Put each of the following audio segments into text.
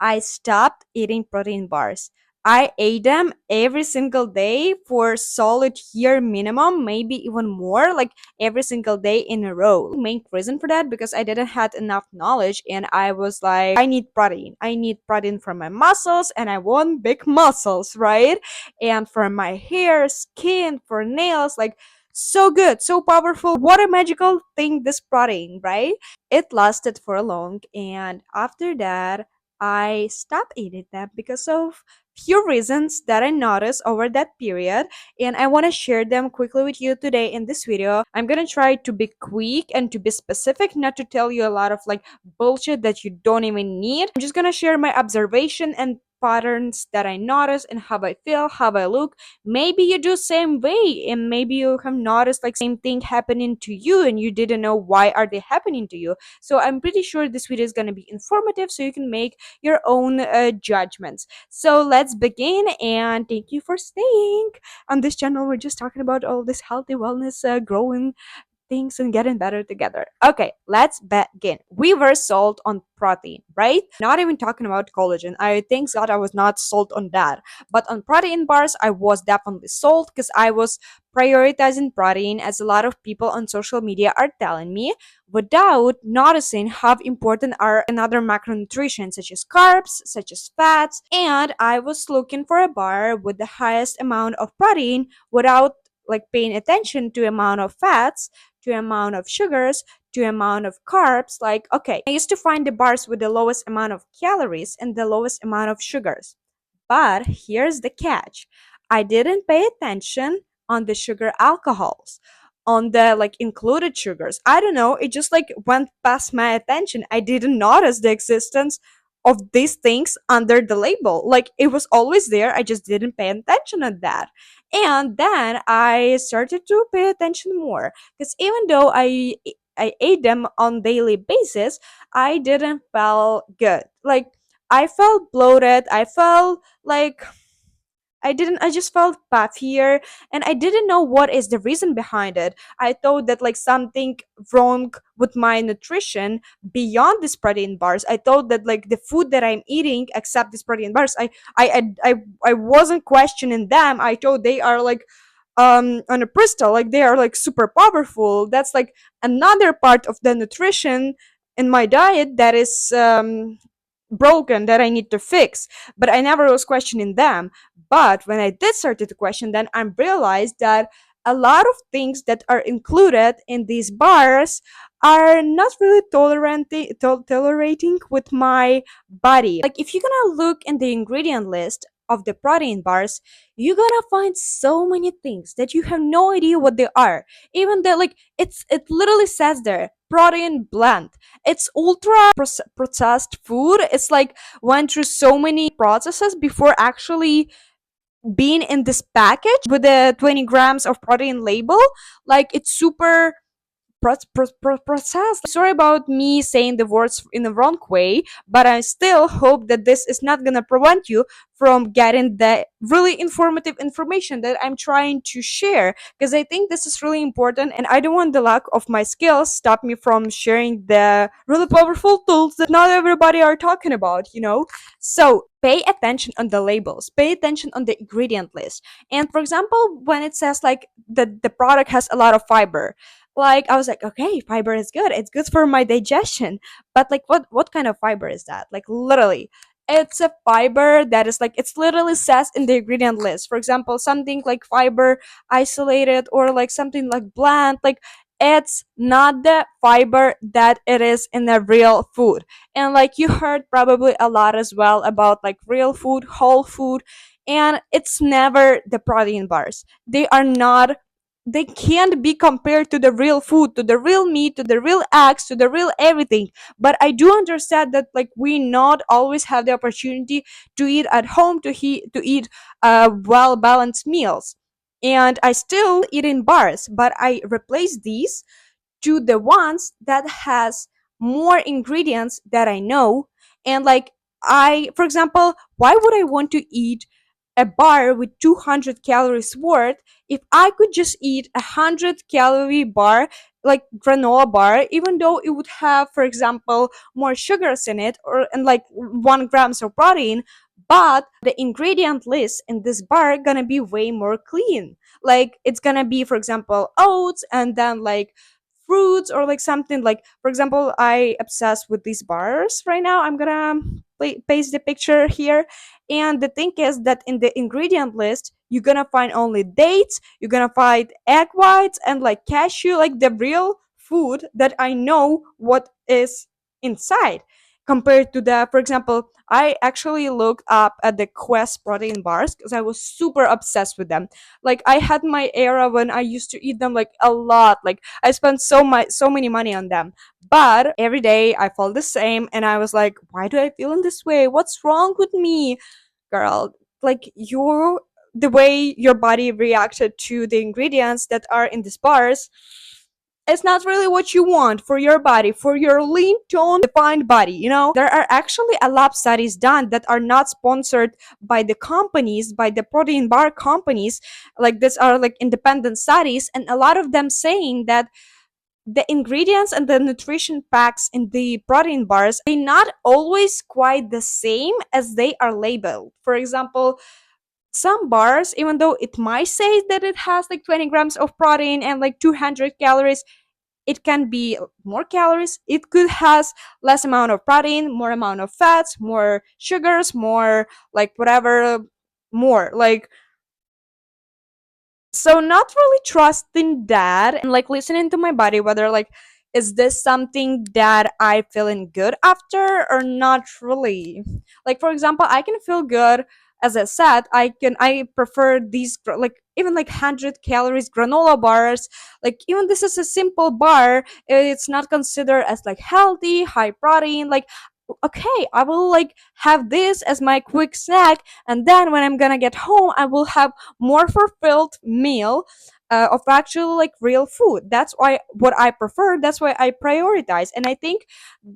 I stopped eating protein bars. I ate them every single day for solid year minimum, maybe even more, like every single day in a row. Main reason for that because I didn't had enough knowledge and I was like, I need protein. I need protein for my muscles and I want big muscles, right? And for my hair, skin, for nails, like so good, so powerful. What a magical thing this protein, right? It lasted for long and after that I stopped eating them because of few reasons that I noticed over that period, and I want to share them quickly with you today in this video. I'm going to try to be quick and to be specific, not to tell you a lot of like bullshit that you don't even need. I'm just going to share my observation and patterns that I notice and how I feel, how I look. Maybe you do same way and maybe you have noticed like same thing happening to you and you didn't know why are they happening to you. So I'm pretty sure this video is going to be informative so you can make your own judgments. So let's begin and thank you for staying on this channel. We're just talking about all this healthy wellness, growing things and getting better together. Okay, let's begin. We were sold on protein, right? Not even talking about collagen. I thank God I was not sold on that. But on protein bars, I was definitely sold because I was prioritizing protein as a lot of people on social media are telling me without noticing how important are another macronutrients such as carbs, such as fats, and I was looking for a bar with the highest amount of protein without like paying attention to amount of fats, to amount of sugars, to amount of carbs. Like, okay, I used to find the bars with the lowest amount of calories and the lowest amount of sugars. But here's the catch. I didn't pay attention on the sugar alcohols, on the like included sugars. I don't know, it just like went past my attention. I didn't notice the existence of these things under the label. Like it was always there. I just didn't pay attention on that. And then I started to pay attention more because even though I ate them on daily basis, I didn't feel good. Like I felt bloated. I felt like I just felt puffier and I didn't know what is the reason behind it. I thought that like something wrong with my nutrition beyond these protein bars. I thought that like the food that I'm eating except these protein bars, I wasn't questioning them. I thought they are like on a crystal, like they are like super powerful. That's like another part of the nutrition in my diet that is broken that I need to fix, but I never was questioning them. But when I did start to question, then I realized that a lot of things that are included in these bars are not really tolerating with my body. Like if you're gonna look in the ingredient list of the protein bars, you're gonna find so many things that you have no idea what they are. Even though like it literally says there protein blend. It's ultra processed food. It's like went through so many processes before actually being in this package with the 20 grams of protein label. Like it's super processed. Sorry about me saying the words in the wrong way, but I still hope that this is not gonna prevent you from getting the really informative information that I'm trying to share, because I think this is really important and I don't want the lack of my skills stop me from sharing the really powerful tools that not everybody are talking about. So pay attention on the labels, pay attention on the ingredient list. And for example, when it says like the product has a lot of fiber, like I was like, okay, fiber is good, it's good for my digestion. But like what kind of fiber is that? Like literally it's a fiber that is like it's literally says in the ingredient list. For example, something like fiber isolated or like something like bland, like it's not the fiber that it is in the real food. And like you heard probably a lot as well about like real food, whole food, and it's never the protein bars. They are not, they can't be compared to the real food, to the real meat, to the real eggs, to the real everything. But I do understand that like we not always have the opportunity to eat at home, to eat well balanced meals, and I still eat in bars, but I replace these to the ones that has more ingredients that I know. And like I, for example, why would I want to eat a bar with 200 calories worth if I could just eat a 100 calorie bar like granola bar, even though it would have, for example, more sugars in it, or and like 1 grams of protein, but the ingredient list in this bar gonna be way more clean. Like it's gonna be, for example, oats, and then like fruits, or like something like, for example, I obsess with these bars right now. I'm gonna paste the picture here. And the thing is that in the ingredient list, you're gonna find only dates, you're gonna find egg whites, and like cashew, like the real food that I know what is inside. Compared to the, for example, I actually looked up at the Quest protein bars because I was super obsessed with them. Like I had my era when I used to eat them like a lot. Like I spent so many money on them. But every day I felt the same, and I was like, why do I feel in this way? What's wrong with me? Girl, like your the way your body reacted to the ingredients that are in these bars, it's not really what you want for your body, for your lean tone defined body, you know. There are actually a lab studies done that are not sponsored by the companies, by the protein bar companies. Like these are like independent studies, and a lot of them saying that the ingredients and the nutrition packs in the protein bars, they not always quite the same as they are labeled. For example, some bars, even though it might say that it has like 20 grams of protein and like 200 calories, it can be more calories, it could has less amount of protein, more amount of fats, more sugars, more like whatever, more like. So not really trusting that, and like listening to my body, whether like, is this something that I feeling good after or not really. Like for example, I can feel good. As I said, I prefer these like even like 100 calories granola bars. Like even this is a simple bar, it's not considered as like healthy, high protein. Like okay, I will like have this as my quick snack, and then when I'm gonna get home, I will have more fulfilled meal of actual like real food. That's why what I prefer, that's why I prioritize. And I think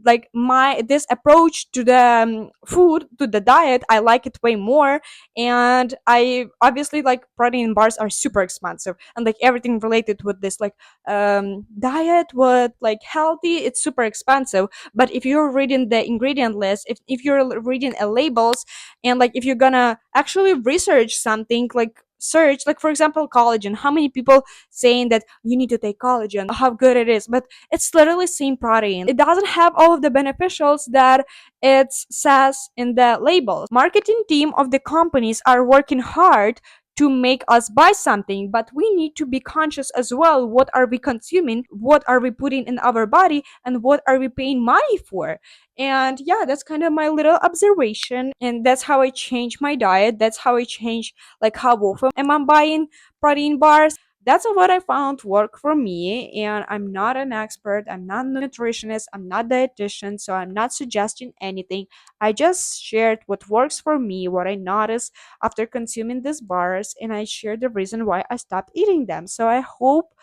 like my this approach to the food, to the diet, I like it way more. And I obviously like protein bars are super expensive, and like everything related with this like diet with like healthy, it's super expensive. But if you're reading the ingredient list, if you're reading a labels, and like if you're gonna actually research something, like search like for example collagen, how many people saying that you need to take collagen, how good it is, but it's literally same protein. It doesn't have all of the beneficials that it says in the labels. Marketing team of the companies are working hard to make us buy something, but we need to be conscious as well. What are we consuming? What are we putting in our body? And what are we paying money for? And yeah, that's kind of my little observation. And that's how I change my diet. That's how I change like how often am I buying protein bars. That's what I found work for me. And I'm not an expert. I'm not a nutritionist. I'm not a dietitian. So I'm not suggesting anything. I just shared what works for me, what I noticed after consuming these bars, and I shared the reason why I stopped eating them. So I hope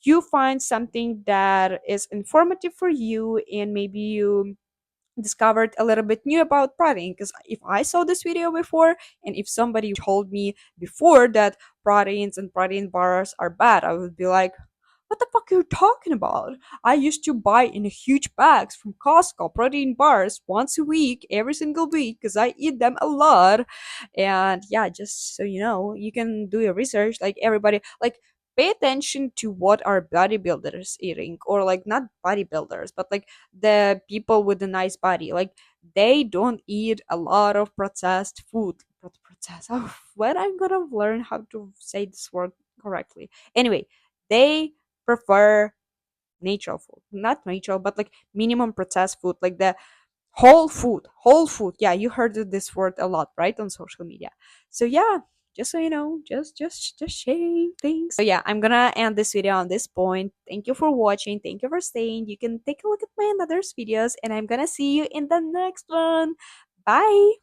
you find something that is informative for you, and maybe you discovered a little bit new about protein. Because if I saw this video before, and if somebody told me before that proteins and protein bars are bad, I would be like, what the fuck are you talking about? I used to buy in huge bags from Costco protein bars once a week, every single week, because I eat them a lot. And yeah, just so you know, you can do your research. Like everybody, like pay attention to what are bodybuilders eating, or like not bodybuilders, but like the people with a nice body. Like they don't eat a lot of processed food. Processed. Oh, when I'm gonna learn how to say this word correctly. Anyway, they prefer natural food, not natural, but like minimum processed food, like the whole food. Yeah, you heard this word a lot, right, on social media. So yeah, just so you know, just sharing things. So yeah, I'm gonna end this video on this point. Thank you for watching, thank you for staying. You can take a look at my others videos, and I'm gonna see you in the next one. Bye.